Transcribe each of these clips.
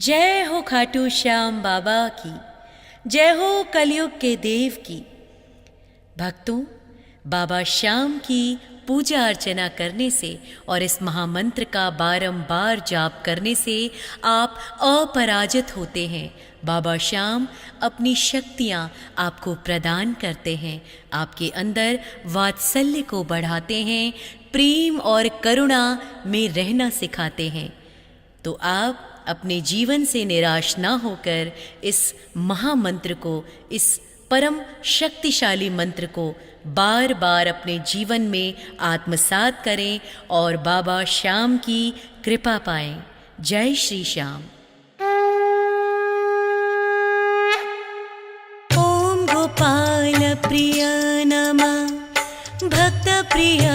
जय हो खाटू श्याम बाबा की, जय हो कलयुग के देव की। भक्तों, बाबा श्याम की पूजा अर्चना करने से और इस महामंत्र का बारंबार जाप करने से आप अपराजित होते हैं। बाबा श्याम अपनी शक्तियाँ आपको प्रदान करते हैं, आपके अंदर वात्सल्य को बढ़ाते हैं, प्रेम और करुणा में रहना सिखाते हैं। तो आप अपने जीवन से निराश ना होकर इस महामंत्र को, इस परम शक्तिशाली मंत्र को बार बार अपने जीवन में आत्मसात करें और बाबा श्याम की कृपा पाएं। जय श्री श्याम। ओम गोपाल प्रिय नमः, भक्त प्रिय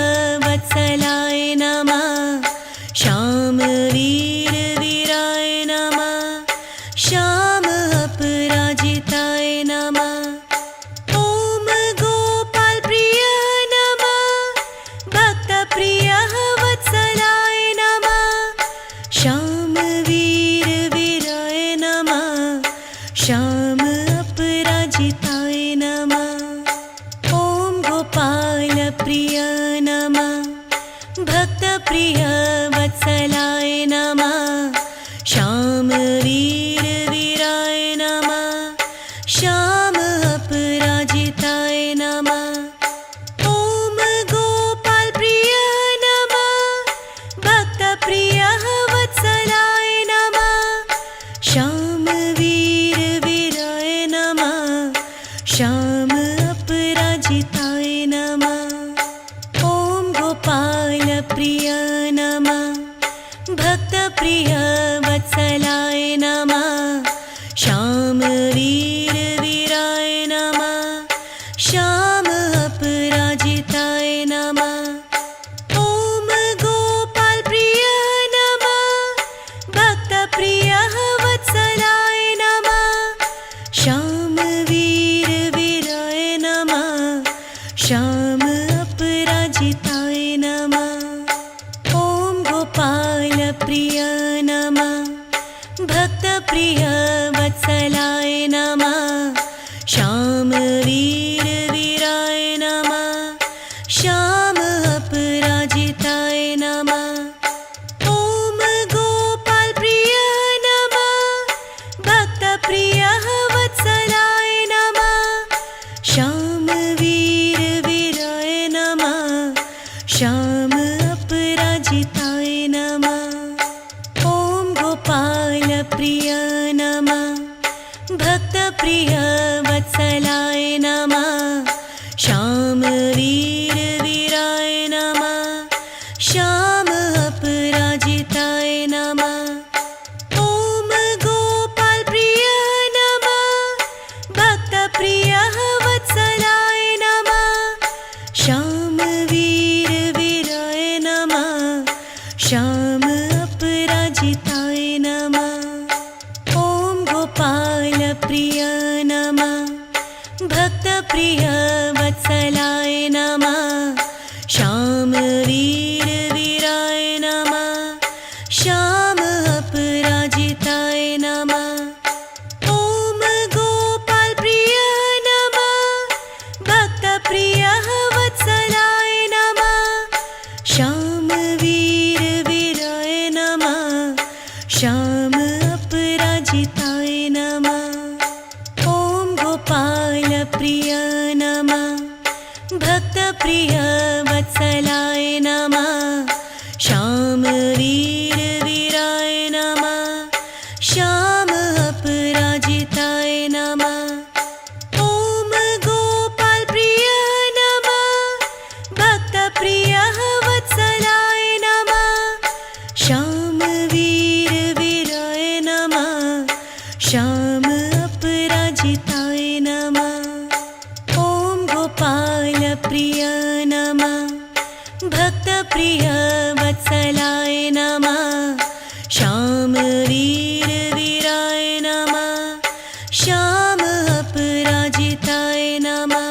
वत्सलाय नमः, श्याम वीर वीराय नमः, श्याम अपराजिताय नमः। ओम गोपाल प्रिय नमः, भक्त प्रिय वत्सलाय नमः, श्याम वीर वीराय नमः, श्याम अपराजिताय नमः। ओम गोपाल प्रिय नमः, भक्त प्रिय वत्सलाय नमः, श्याम वीर वीराय नमः, श्याम अपराजिताय नमः। ओम गोपाल प्रिय नमः, भक्त प्रिय वत्सलाय नमः, श्याम वीर वीराय नमः, श्याम अपराजिताय नमः। ओम गोपाल प्रिय नमः, भक्त प्रिय वत्सलाय नमः, श्याम वीर वीराय नमः, श्याम अपराजिताय नमः। ओम गोपाल प्रिय नमः, भक्त प्रिय वत्सलाय नमः, श्याम वीर वीराय नमः, श्याम अपराजिताय नमः। ओम गोपाल प्रिय नमः, भक्त प्रिय वत्सलाय नमः, श्याम वीर वीराय नमः, श्याम अपराजिताय नमः। ओम गोपाल प्रिय नमः, भक्त प्रिय वत्सलाय नमः, श्याम वीर वीराय नमः, श्याम अपराजिताय नमः। ओम गोपाल प्रिय नमः, भक्त प्रिय वत्सलाय नमः, श्याम वीर वीराय नमः, श्याम अपराजिताय नमः। ओम गोपाल प्रिय नमः, भक्त प्रिय वत्सलाय नमः, श्याम वीर वीराय नमः, श्याम अपराजिताय नमः। ओम गोपाल प्रिय नमः, भक्त प्रिय वत्सलाय नमः, श्याम वीर वीराय नमः, श्याम अपराजिताय नमः। ओम गोपाल प्रिय नमः, भक्त प्रिय वत्सलाय नमः, श्याम वीर वीराय नमः, श्याम अपराजिताय नमः। ओम गोपाल प्रिय नमः, भक्त प्रिय वत्सलाय नमः, श्याम वीर वीराय नमः, श्याम अपराजिताय नमः। ओम गोपाल प्रिय नमः, भक्त प्रिय वत्सलाय नमः, श्याम वीर वीराय नमः, श्याम अपराजिताय नमः। ओम गोपाल प्रिय नमः, भक्त प्रिय वत्सलाय नमः, श्याम वीर वीराय नमः, श्याम अपराजिताय नमः।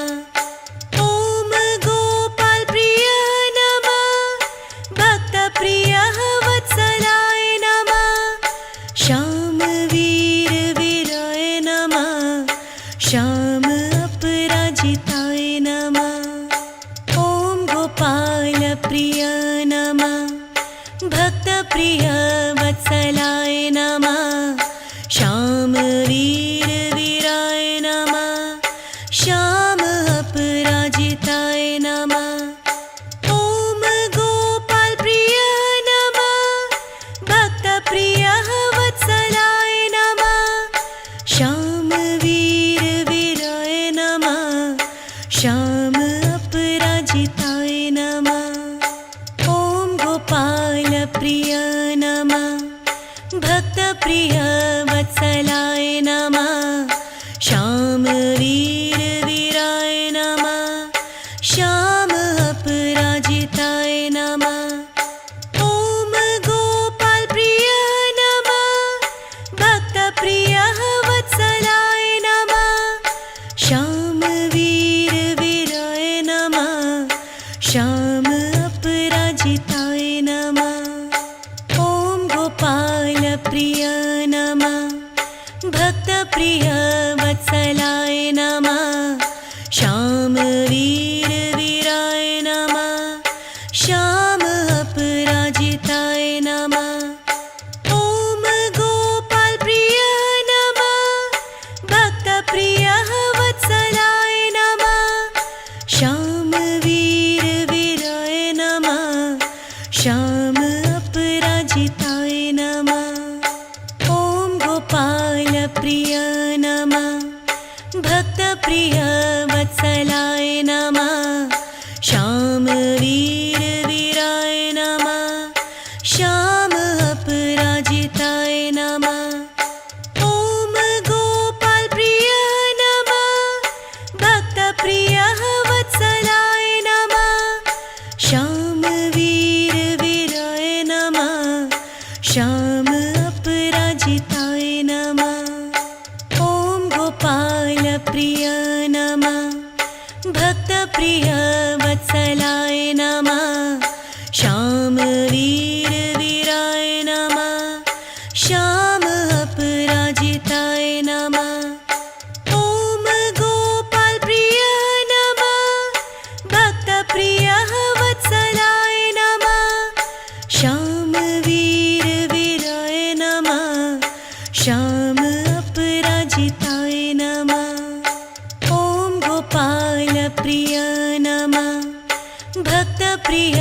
ओम गोपाल प्रिय नमः, भक्त प्रिय वत्सलाय नमः, श्याम वीर वीराय नमः, श्याम अपराजिताय नमः। ॐ गोपाल प्रिय नमः, भक्त प्रिय वत्सलाय नमः, श्याम वीर वीराय नमः, श्याम अपराजिताय नमः। ॐ गोपाल प्रिय नमः, भक्त प्रिय वत्सलाय नमः, श्याम वीर वीराय नमः, श्याम अपराजिताय नमः। ॐ गोपाल प्रिय नमः, भक्त प्रिय वत्सलाय नमः, श्याम वीर वीराय नमः, श्याम अपराजिताय नमः। ॐ गोपाल प्रिय नमः, भक्त प्रिय वत्सलाय नमः, श्याम वीर वीराय नमः, श्याम अपराजिताय नमः। ॐ गोपाल प्रिय नमः, भक्त प्रिय वत्सलाय नमः, श्याम वीर वीराय नमः, श्याम अपराजिताय नमः। ॐ गोपाल प्रिय नमः, भक्त प्रिय वत्सलाय नमः, श्याम वीर वीराय नमः, श्याम अपराजिताय नमः। ॐ गोपाल प्रिय नमः, भक्त प्रिय वत्सलाय नमः, श्याम वीर वीराय नमः, श्याम अपराजिताय नमः। ॐ गोपाल प्रिय नमः, भक्त प्रिय वत्सलाय नमः, श्याम वीर वीराय नमः, श्याम अपराजिताय नमः। ॐ गोपाल प्रिय नमः, भक्त प्रिय वत्सलाय नमः, श्याम वीर वीराय नमः, श्याम अपराजिताय नमः। ॐ गोपाल प्रिय नमः, भक्त प्रिय वत्सलाय नमः, श्याम वीर वीराय नमः, श्याम अपराजिताय नमः। ॐ गोपाल प्रिय नमः, भक्त प्रिय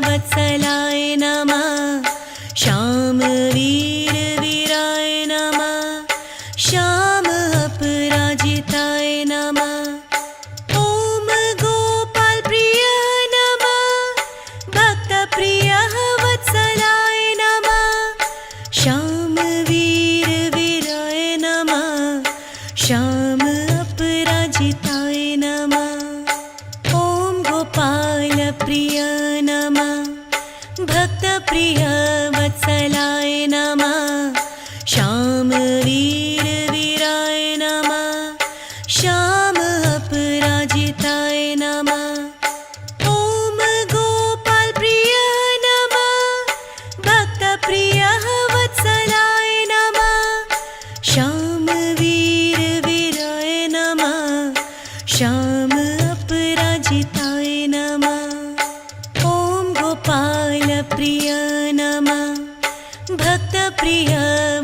वत्सलाय नमः, श्याम वीर वीराय नमः, श्याम अपराजिताय नमः। ॐ गोपाल प्रिय नमः, भक्त प्रिय वत्सलाय नमः, श्याम वीर वीराय नमः, श्याम अपराजिताय नमः। ॐ गोपाल प्रिय नमः, भक्त प्रिय वत्सलाय नमः, श्याम वीर वीराय नमः, श्याम अपराजिताय नमः। ॐ गोपाल प्रिय नमः, भक्त प्रिय वत्सलाय नमः, श्याम वीर वीराय नमः, श्याम अपराजिताय नमः। ॐ गोपाल प्रिय नमः, भक्त प्रिय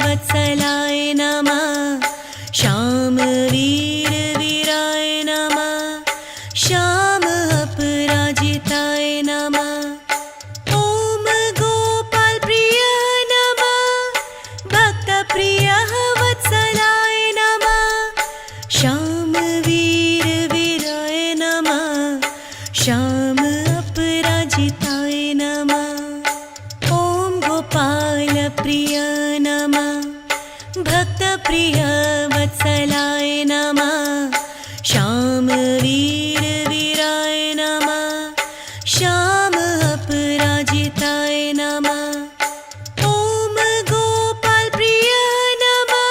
वत्सलाय नमः, श्याम वीर वीराय नमः, श्याम अपराजिताय नमः। ॐ गोपाल प्रिय नमः, भक्त प्रिय वत्सलाय नमः, श्याम वीर वीराय नमः, श्याम अपराजिताय नमः। ॐ गोपाल प्रिय नमः, भक्त प्रिय वत्सलाय नमः, श्याम वीर वीराय नमः, श्याम अपराजिताय नमः। ॐ गोपाल प्रिय नमः,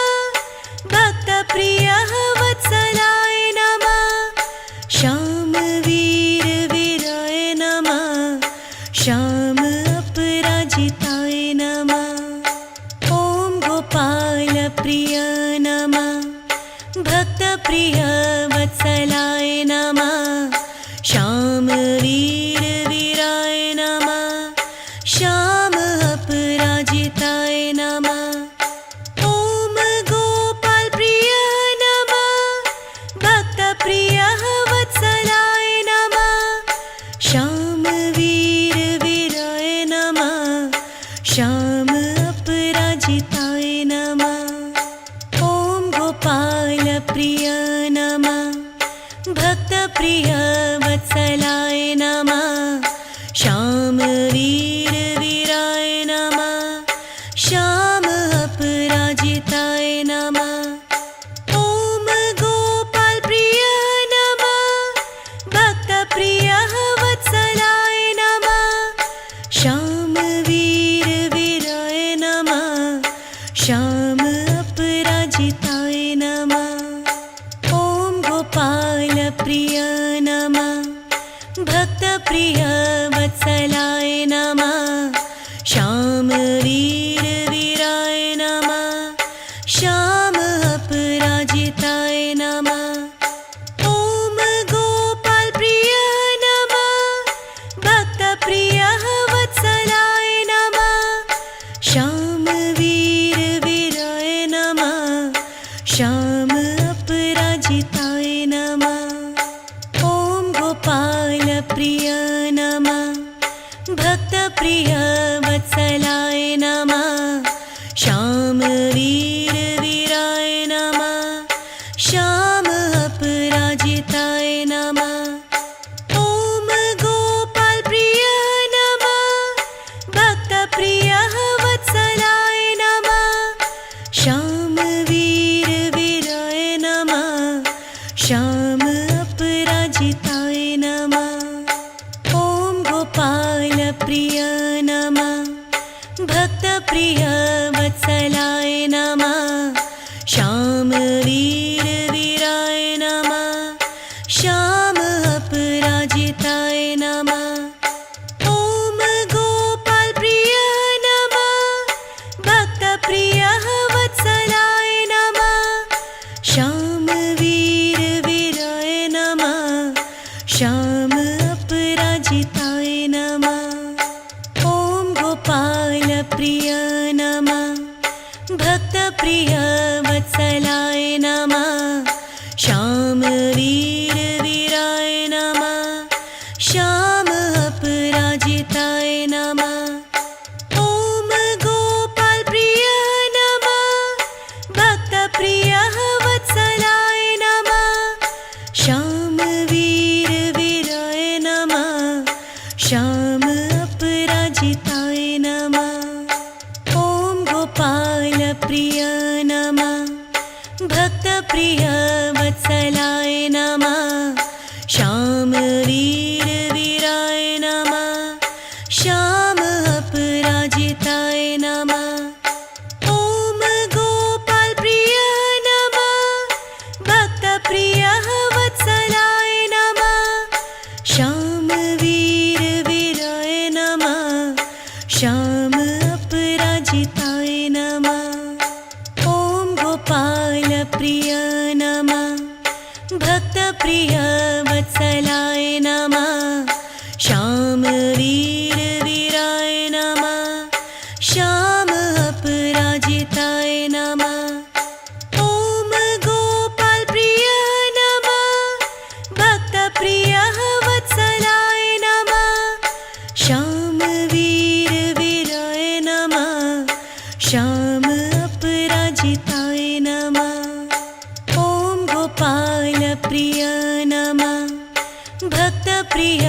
भक्त प्रिय वत्सलाय नमः, श्याम वीर वीराय नमः, श्याम अपराजिताय नमः। ॐ गोपाल प्रिय नमः भक्तप्रिय वत्सलाय नमः श्याम वीर वीराय नमः श्याम अपराजिताय नमः ॐ गोपाल प्रिय नमः भक्तप्रिय वत्सलाय नमः श्याम वीर वीराय नमः श्याम अपराजिताय नमः ॐ गोपाल प्रिय नमः भक्तप्रिय वत्सलाय नमः श्याम वीर वीराय नमः श्याम अपराजिताय नमः ॐ गोपाल प्रिय नमः भक्तप्रिय वत्सलाय नमः श्याम वीर वीराय नमः श्याम अपराजिताय नमः ॐ गोपाल प्रिय नमः भक्तप्रिय वत्सलाय नमः श्याम वीर वीराय नमः श्याम अपराजिताय नमः ॐ गोपाल प्रिय नमः भक्तप्रिय वत्सलाय नमः श्याम वीर वीराय नमः श्याम अपराजिताय नमः ॐ गोपाल प्रिय नमः भक्तप्रिय वत्सलाय नमः श्याम वीर वीराय नमः श्याम अपराजिताय नमः ॐ गोपाल प्रिय नमः भक्तप्रिय वत्सलाय नमः श्याम वीर वीराय नमः श्याम अपराजिताय नमः ॐ गोपाल प्रिय नमः भक्तप्रिय वत्सलाय नमः श्याम वीर वीराय नमः श्याम अपराजिताय नमः ॐ गोपाल प्रिय नमः भक्तप्रिय वत्सलाय नमः श्याम वीर वीराय नमः श्याम अपराजिताय नमः ॐ गोपाल प्रिय नमः भक्तप्रिय वत्सलाय नमः श्याम वीर वीराय नमः श्याम अपराजिताय नमः ॐ गोपाल प्रिय नमः भक्तप्रिय वत्सलाय नमः श्याम वीर वीराय नमः श्याम अपराजिताय नमः ॐ गोपाल प्रिय नमः भक्तप्रिय वत्सलाय नमः श्याम वीर वीराय नमः श्याम अपराजिताय नमः ॐ गोपाल प्रिय नमः भक्तप्रिय वत्सलाय नमः श्याम वीर वीराय नमः श्याम अपराजिताय नमः ॐ गोपाल प्रिय नमः भक्तप्रिय वत्सलाय नमः श्याम वीर वीराय नमः श्याम अपराजिताय नमः ॐ गोपाल प्रिय नमः भक्तप्रिय वत्सलाय नमः श्याम वीर वीराय नमः श्याम अपराजिताय नमः ॐ गोपाल प्रिय नमः भक्तप्रिय